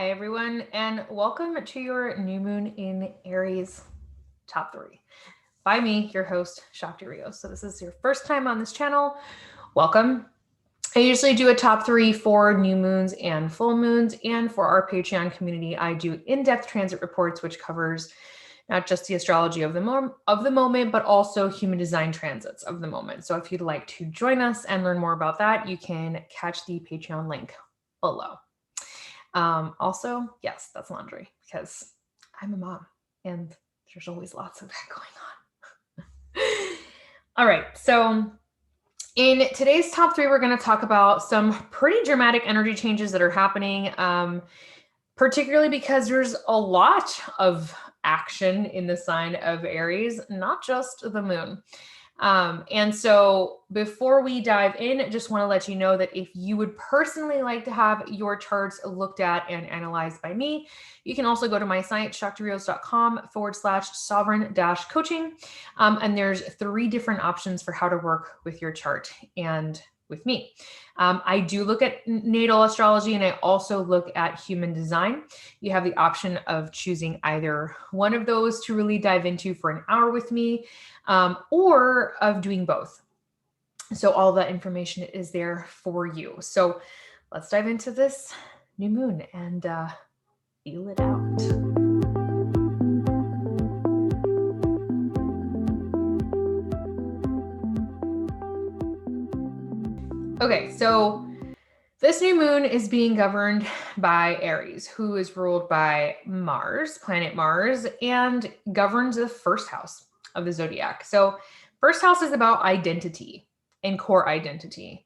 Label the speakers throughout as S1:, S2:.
S1: Hi, everyone, and welcome to your new moon in Aries top 3 by me, your host, Shakti Rios. So, this is your first time on this channel. Welcome. I usually do a top 3 for new moons and full moons, and for our Patreon community, I do in-depth transit reports, which covers not just the astrology of the moment, but also human design transits of the moment. So, if you'd like to join us and learn more about that, you can catch the Patreon link below. Also, yes, that's laundry because I'm a mom and there's always lots of that going on. All right, so in today's top 3, we're going to talk about some pretty dramatic energy changes that are happening, particularly because there's a lot of action in the sign of Aries, not just the moon. And so before we dive in, I just want to let you know that if you would personally like to have your charts looked at and analyzed by me, you can also go to my site, shaktirios.com/sovereign-coaching. And there's 3 different options for how to work with your chart and with me. I do look at natal astrology and I also look at human design. You have the option of choosing either one of those to really dive into for an hour with me, or of doing both. So all that information is there for you. So let's dive into this new moon and feel it out. Okay, so this new moon is being governed by Aries, who is ruled by Mars, planet Mars, and governs the first house of the zodiac. So first house is about identity and core identity.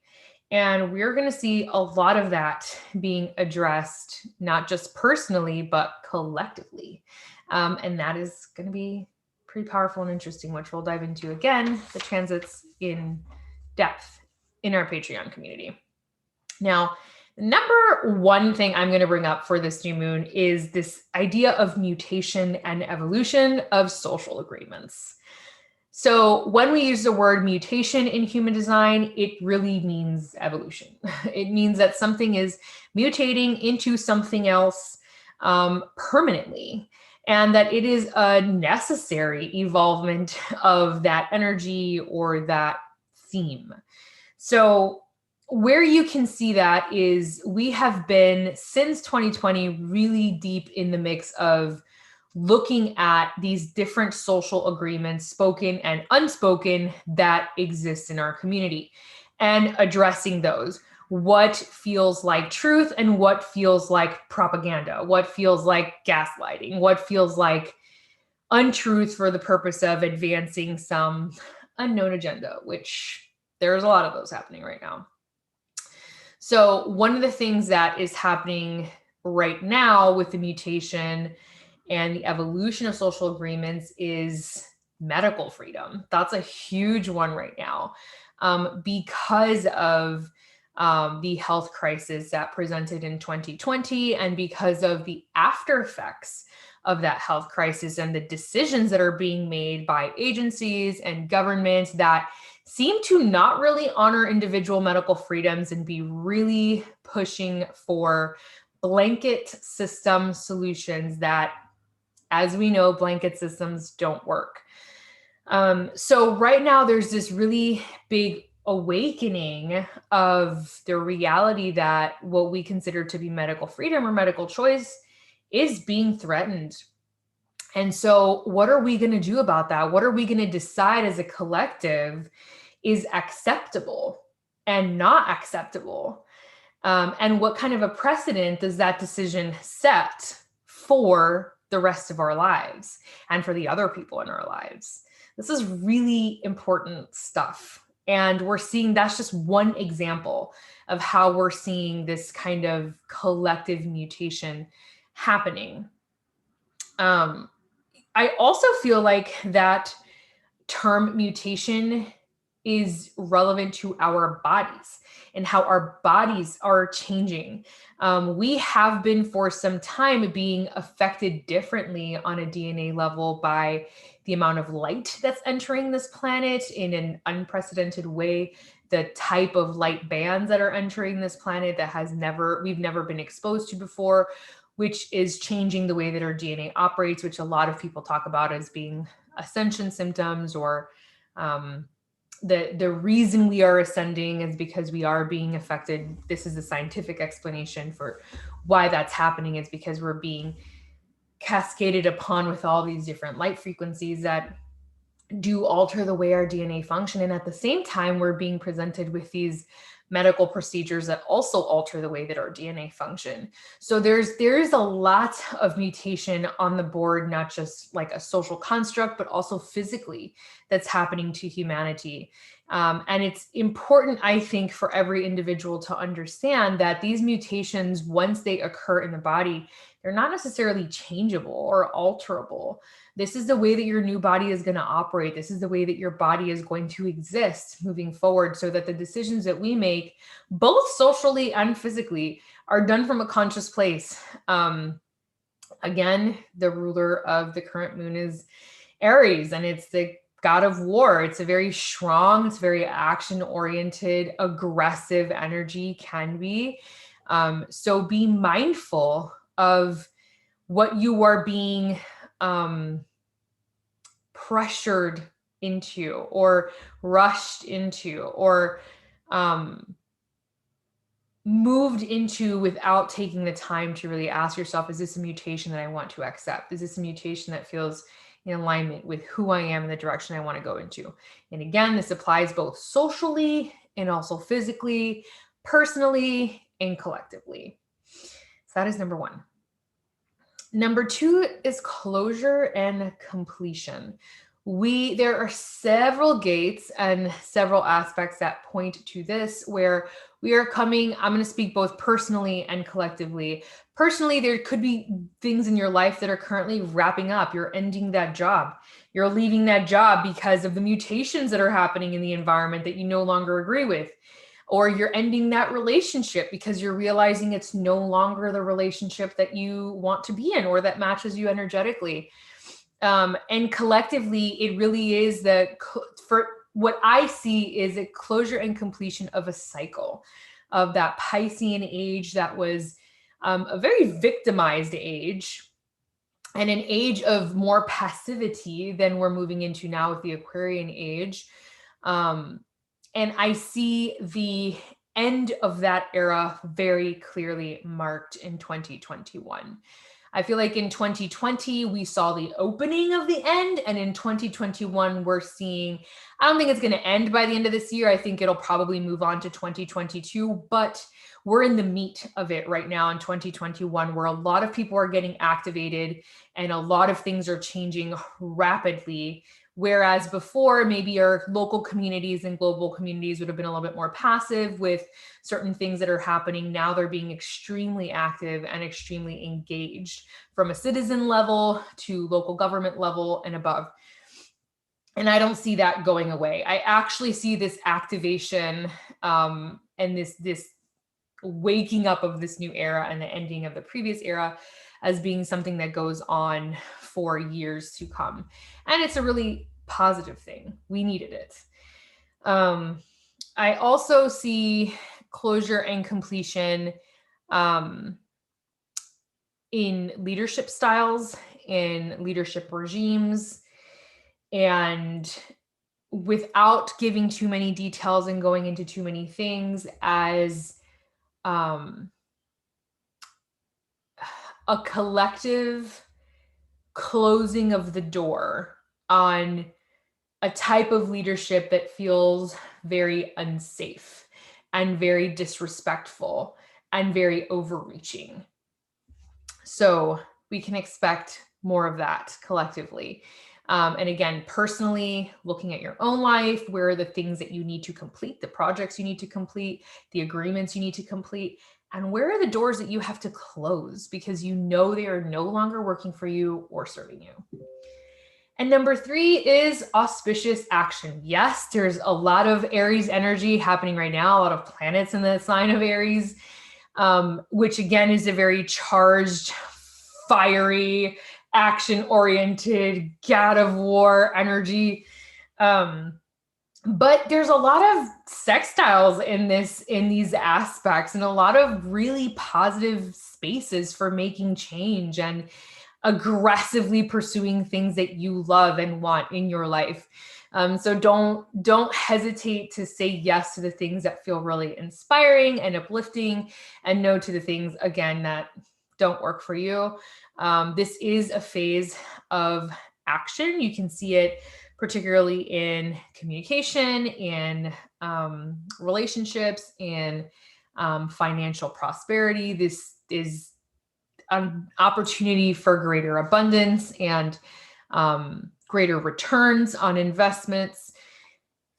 S1: And we're going to see a lot of that being addressed, not just personally, but collectively. And that is going to be pretty powerful and interesting, which we'll dive into again, the transits in depth in our Patreon community. Now, number one thing I'm going to bring up for this new moon is this idea of mutation and evolution of social agreements. So when we use the word mutation in human design, it really means evolution. It means that something is mutating into something else permanently, and that it is a necessary evolvement of that energy or that theme. So where you can see that is we have been since 2020 really deep in the mix of looking at these different social agreements, spoken and unspoken, that exist in our community and addressing those. What feels like truth and what feels like propaganda, what feels like gaslighting, what feels like untruth for the purpose of advancing some unknown agenda, which there's a lot of those happening right now. So one of the things that is happening right now with the mutation and the evolution of social agreements is medical freedom. That's a huge one right now, because of the health crisis that presented in 2020 and because of the after effects of that health crisis and the decisions that are being made by agencies and governments that seem to not really honor individual medical freedoms and be really pushing for blanket system solutions that, as we know, blanket systems don't work. So right now there's this really big awakening of the reality that what we consider to be medical freedom or medical choice is being threatened. And so what are we going to do about that? What are we going to decide as a collective is acceptable and not acceptable? And what kind of a precedent does that decision set for the rest of our lives and for the other people in our lives? This is really important stuff. And we're seeing that's just one example of how we're seeing this kind of collective mutation happening. I also feel like that term mutation is relevant to our bodies and how our bodies are changing. We have been for some time being affected differently on a DNA level by the amount of light that's entering this planet in an unprecedented way, the type of light bands that are entering this planet that we've never been exposed to before. which is changing the way that our DNA operates, which a lot of people talk about as being ascension symptoms, or the reason we are ascending is because we are being affected. This is the scientific explanation for why that's happening, is because we're being cascaded upon with all these different light frequencies that do alter the way our DNA function. And at the same time, we're being presented with these medical procedures that also alter the way that our DNA function. So there's a lot of mutation on the board, not just like a social construct, but also physically that's happening to humanity. And it's important, I think, for every individual to understand that these mutations, once they occur in the body, they're not necessarily changeable or alterable. This is the way that your new body is going to operate. This is the way that your body is going to exist moving forward, so that the decisions that we make, both socially and physically, are done from a conscious place. Again, the ruler of the current moon is Aries, and it's the god of war. It's a very strong, it's very action-oriented, aggressive energy, can be. So be mindful of what you are being pressured into, or rushed into, or moved into without taking the time to really ask yourself, is this a mutation that I want to accept? Is this a mutation that feels in alignment with who I am and the direction I want to go into? And again, this applies both socially and also physically, personally, and collectively. So that is number one. Number two is closure and completion. There are several gates and several aspects that point to this, where we are coming, I'm going to speak both personally and collectively. Personally, there could be things in your life that are currently wrapping up. You're ending that job. You're leaving that job because of the mutations that are happening in the environment that you no longer agree with. Or you're ending that relationship because you're realizing it's no longer the relationship that you want to be in, or that matches you energetically. And collectively, it really is for what I see is a closure and completion of a cycle of that Piscean age that was a very victimized age, and an age of more passivity than we're moving into now with the Aquarian age. And I see the end of that era very clearly marked in 2021. I feel like in 2020, we saw the opening of the end. And in 2021, we're seeing, I don't think it's going to end by the end of this year. I think it'll probably move on to 2022, but we're in the meat of it right now in 2021, where a lot of people are getting activated and a lot of things are changing rapidly. Whereas before, maybe our local communities and global communities would have been a little bit more passive with certain things that are happening. Now they're being extremely active and extremely engaged, from a citizen level to local government level and above. And I don't see that going away. I actually see this activation and this waking up of this new era and the ending of the previous era as being something that goes on for years to come. And it's a really positive thing. We needed it. I also see closure and completion in leadership styles, in leadership regimes, and without giving too many details and going into too many things, as a collective closing of the door on a type of leadership that feels very unsafe and very disrespectful and very overreaching. So we can expect more of that collectively. And again, personally, looking at your own life, where are the things that you need to complete, the projects you need to complete, the agreements you need to complete, and where are the doors that you have to close because you know they are no longer working for you or serving you. And number three is auspicious action. Yes, there's a lot of Aries energy happening right now, a lot of planets in the sign of Aries, which again is a very charged, fiery, action-oriented, god of war energy. But there's a lot of sex styles in these aspects, and a lot of really positive spaces for making change and aggressively pursuing things that you love and want in your life. So don't hesitate to say yes to the things that feel really inspiring and uplifting, and no to the things, again, that don't work for you. This is a phase of action. You can see it particularly in communication, in relationships, in financial prosperity. This is an opportunity for greater abundance and greater returns on investments,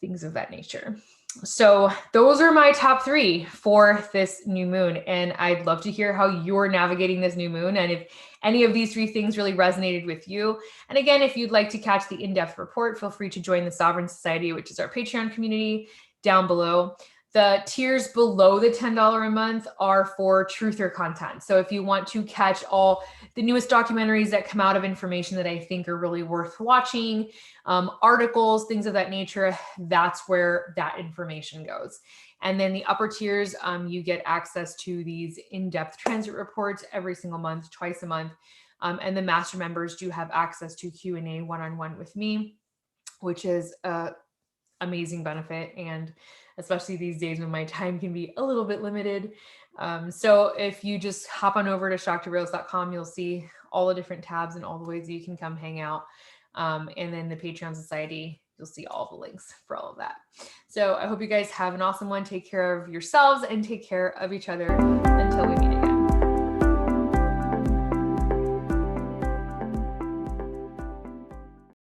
S1: things of that nature. So those are my top 3 for this new moon. And I'd love to hear how you're navigating this new moon, and if any of these 3 things really resonated with you. And again, if you'd like to catch the in-depth report, feel free to join the Sovereign Society, which is our Patreon community, down below. The tiers below the $10 a month are for truther content. So if you want to catch all the newest documentaries that come out of information that I think are really worth watching, articles, things of that nature, that's where that information goes. And then the upper tiers, you get access to these in-depth transit reports every single month, twice a month. And the master members do have access to Q&A one-on-one with me, which is a amazing benefit, and especially these days when my time can be a little bit limited. So if you just hop on over to shocktoreals.com, you'll see all the different tabs and all the ways that you can come hang out. And then the Patreon Society, you'll see all the links for all of that. So I hope you guys have an awesome one. Take care of yourselves and take care of each other until we meet.